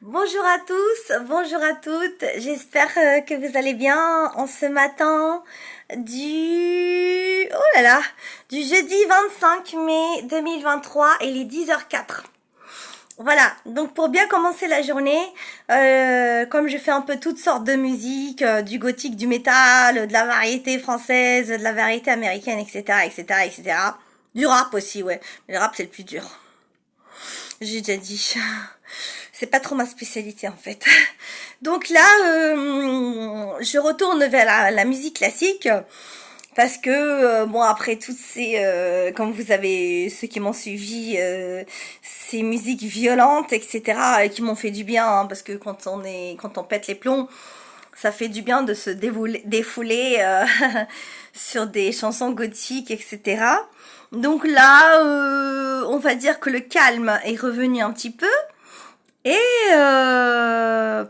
Bonjour à tous, bonjour à toutes. J'espère que vous allez bien en ce matin du du jeudi 25 mai 2023 et il est 10h04. Voilà, donc pour bien commencer la journée, comme je fais un peu toutes sortes de musique, du gothique, du métal, de la variété française, de la variété américaine, etc., etc., etc., du rap aussi, ouais. Le rap c'est le plus dur. J'ai déjà dit. C'est pas trop ma spécialité en fait. Donc là, je retourne vers la musique classique parce que bon après toutes ces, comme vous avez ceux qui m'ont suivi, ces musiques violentes, etc. Qui m'ont fait du bien hein, parce que quand on pète les plombs, ça fait du bien de se défouler sur des chansons gothiques, etc. Donc là, on va dire que le calme est revenu un petit peu. Et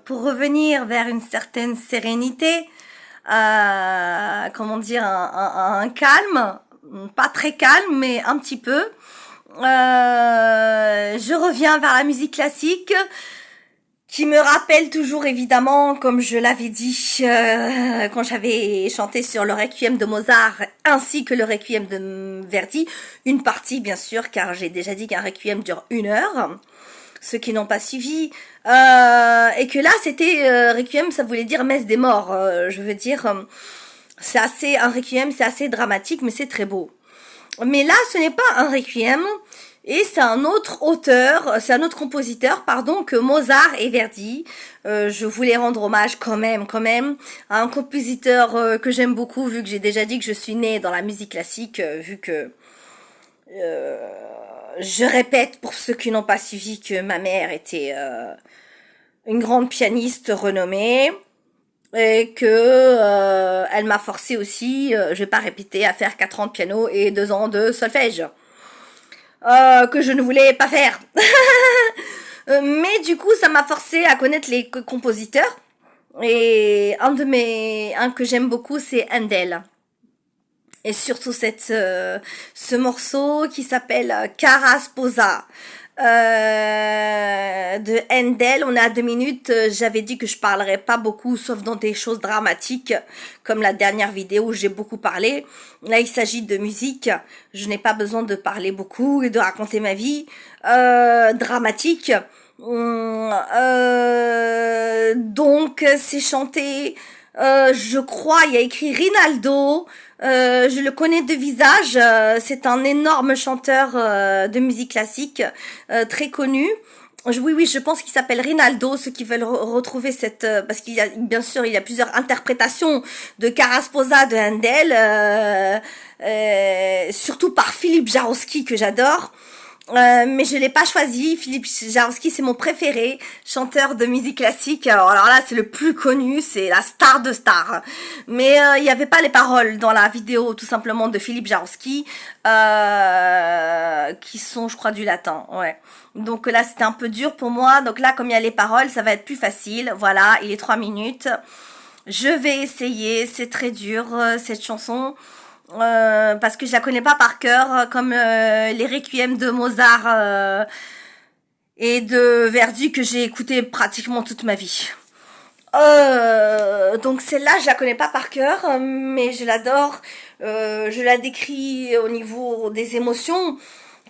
pour revenir vers une certaine sérénité, comment dire, un calme, pas très calme, mais un petit peu, je reviens vers la musique classique qui me rappelle toujours évidemment, comme je l'avais dit quand j'avais chanté sur le Requiem de Mozart ainsi que le Requiem de Verdi, une partie bien sûr, car j'ai déjà dit qu'un Requiem dure 1 heure. Ceux qui n'ont pas suivi, et que là c'était Requiem, ça voulait dire messe des morts. Je veux dire, c'est assez un Requiem, c'est assez dramatique, mais c'est très beau. Mais là, ce n'est pas un Requiem, et c'est un autre auteur, c'est un autre compositeur, pardon, que Mozart et Verdi. Je voulais rendre hommage quand même, à un compositeur que j'aime beaucoup, vu que j'ai déjà dit que je suis née dans la musique classique, vu que je répète pour ceux qui n'ont pas suivi que ma mère était une grande pianiste renommée et que elle m'a forcé aussi, je vais pas répéter, à faire 4 ans de piano et 2 ans de solfège. Que je ne voulais pas faire. Mais du coup, ça m'a forcé à connaître les compositeurs. Et un que j'aime beaucoup, c'est Handel. Et surtout ce morceau qui s'appelle Cara Sposa de Handel. On est à 2 minutes. J'avais dit que je parlerais pas beaucoup, sauf dans des choses dramatiques, comme la dernière vidéo où j'ai beaucoup parlé. Là, il s'agit de musique. Je n'ai pas besoin de parler beaucoup et de raconter ma vie dramatique. Donc, c'est chanté. Je crois, il y a écrit Rinaldo. Je le connais de visage. C'est un énorme chanteur de musique classique, très connu. Oui, je pense qu'il s'appelle Rinaldo. Ceux qui veulent retrouver cette, parce qu'il y a bien sûr, il y a plusieurs interprétations de Cara Sposa de Handel, surtout par Philippe Jarowski que j'adore. Mais je l'ai pas choisi. Philippe Jarowski, c'est mon préféré, chanteur de musique classique. Alors là, c'est le plus connu, c'est la star de stars. Mais il n'y avait pas les paroles dans la vidéo, tout simplement, de Philippe Jarowski, qui sont, je crois, du latin. Ouais. Donc là, c'était un peu dur pour moi. Donc là, comme il y a les paroles, ça va être plus facile. Voilà, il est 3 minutes. Je vais essayer. C'est très dur cette chanson. Parce que je la connais pas par cœur, comme les requiems de Mozart et de Verdi que j'ai écouté pratiquement toute ma vie. Donc celle-là, je la connais pas par cœur, mais je l'adore. Je la décris au niveau des émotions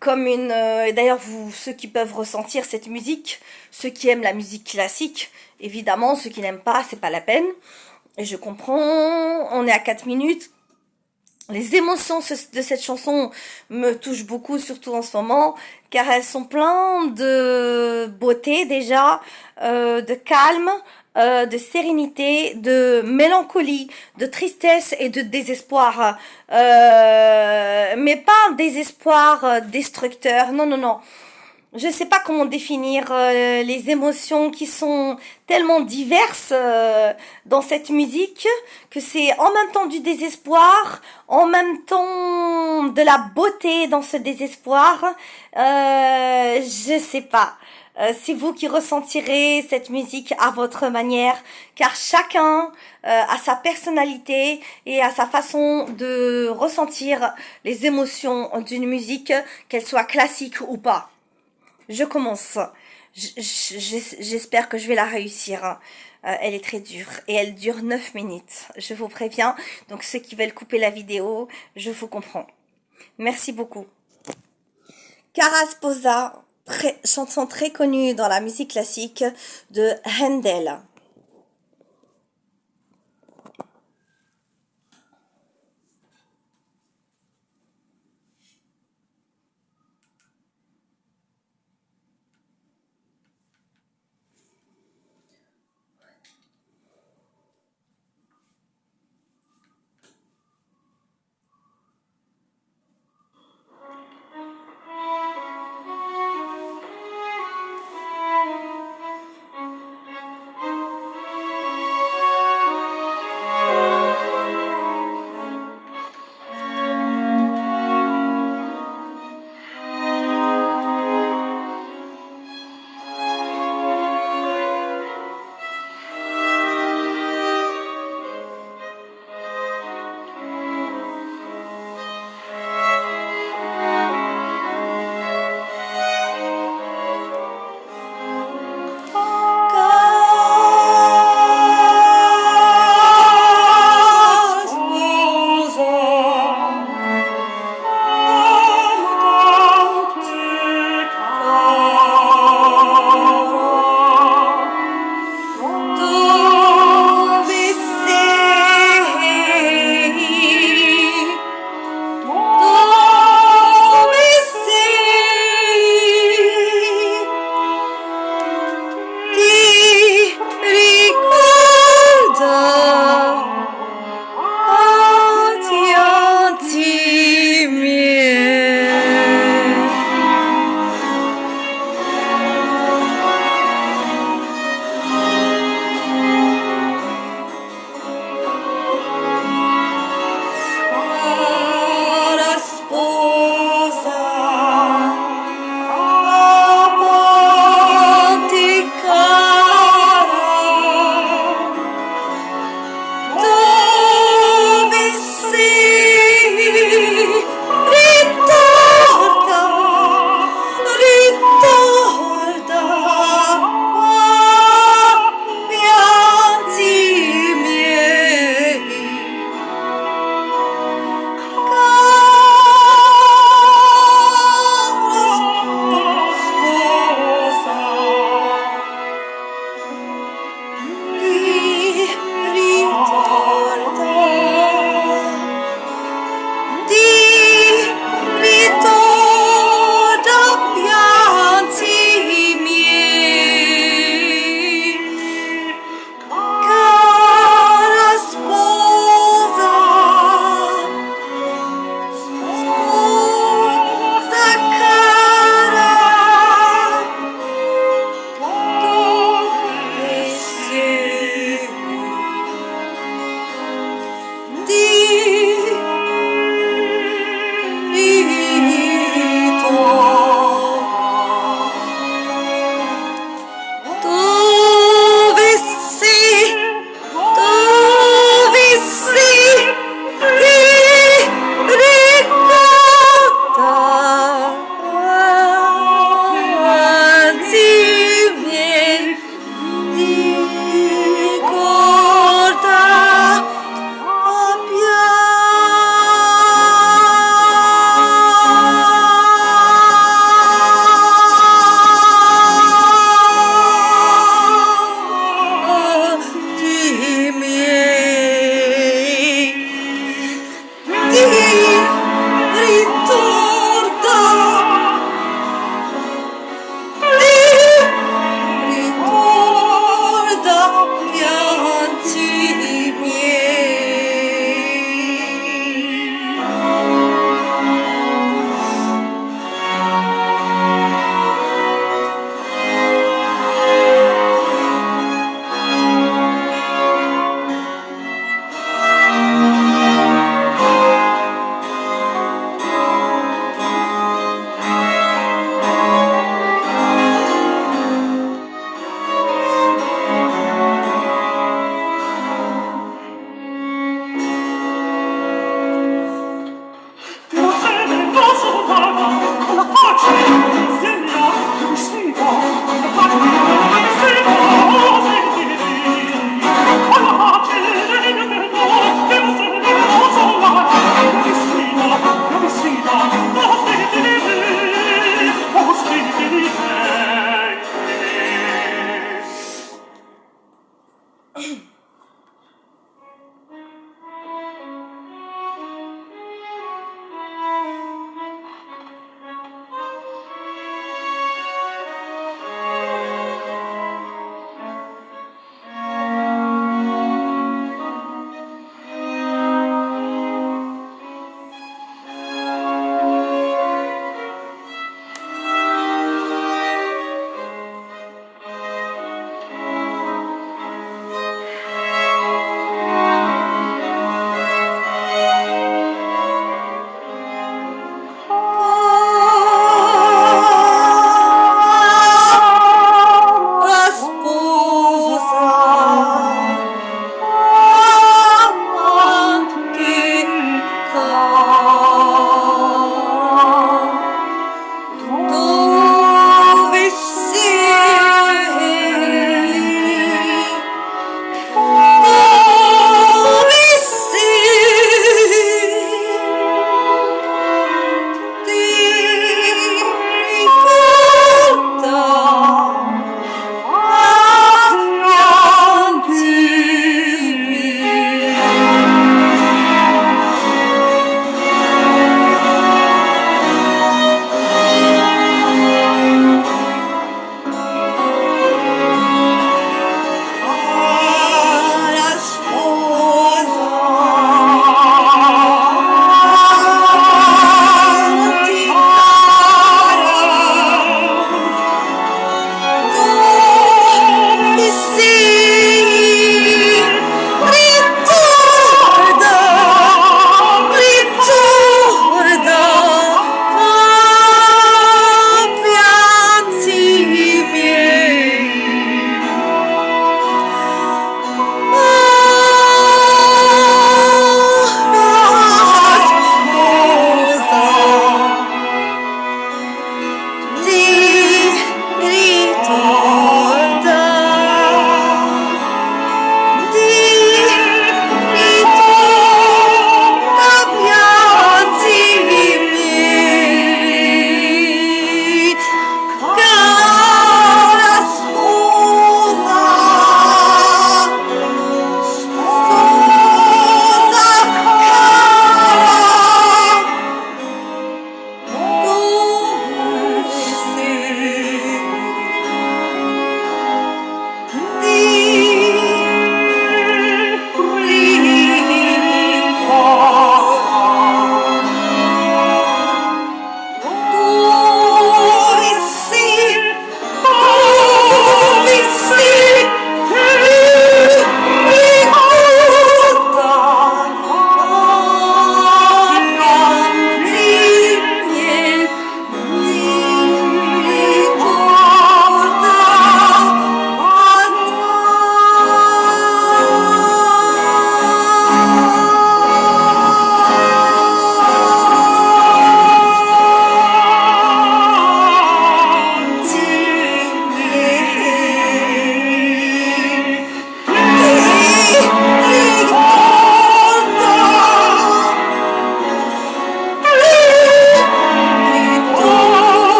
comme une. D'ailleurs, vous, ceux qui peuvent ressentir cette musique, ceux qui aiment la musique classique, évidemment, ceux qui n'aiment pas, c'est pas la peine. Et je comprends. On est à 4 minutes. Les émotions de cette chanson me touchent beaucoup, surtout en ce moment, car elles sont pleines de beauté déjà, de calme, de sérénité, de mélancolie, de tristesse et de désespoir. Mais pas un désespoir destructeur, non, non, non. Je sais pas comment définir les émotions qui sont tellement diverses dans cette musique que c'est en même temps du désespoir, en même temps de la beauté dans ce désespoir. Je sais pas. C'est vous qui ressentirez cette musique à votre manière, car chacun a sa personnalité et a sa façon de ressentir les émotions d'une musique, qu'elle soit classique ou pas. Je commence. J'espère que je vais la réussir, hein. Elle est très dure et elle dure 9 minutes. Je vous préviens. Donc ceux qui veulent couper la vidéo, je vous comprends. Merci beaucoup. Cara Sposa, chanson très connue dans la musique classique de Handel.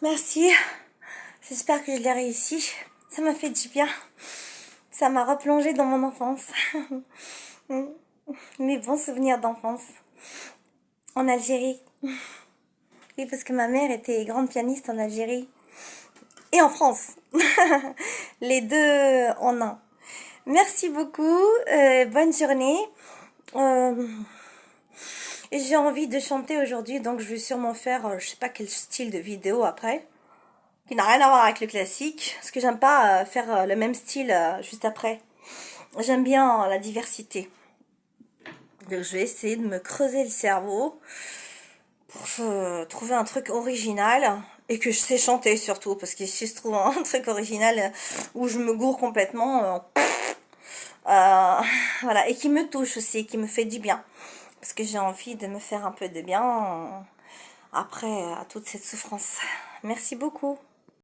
Merci. J'espère que je l'ai réussi. Ça m'a fait du bien. Ça m'a replongé dans mon enfance. Mes bons souvenirs d'enfance. En Algérie. Oui, parce que ma mère était grande pianiste en Algérie. Et en France. Les deux en un. Merci beaucoup. Bonne journée. Euh, j'ai envie de chanter aujourd'hui, donc je vais sûrement faire, je sais pas quel style de vidéo après, qui n'a rien à voir avec le classique, parce que j'aime pas faire le même style juste après. J'aime bien la diversité. Donc je vais essayer de me creuser le cerveau pour trouver un truc original et que je sais chanter surtout, parce que si je trouve un truc original où je me gourre complètement, voilà, et qui me touche aussi, qui me fait du bien, parce que j'ai envie de me faire un peu de bien après toute cette souffrance. Merci beaucoup.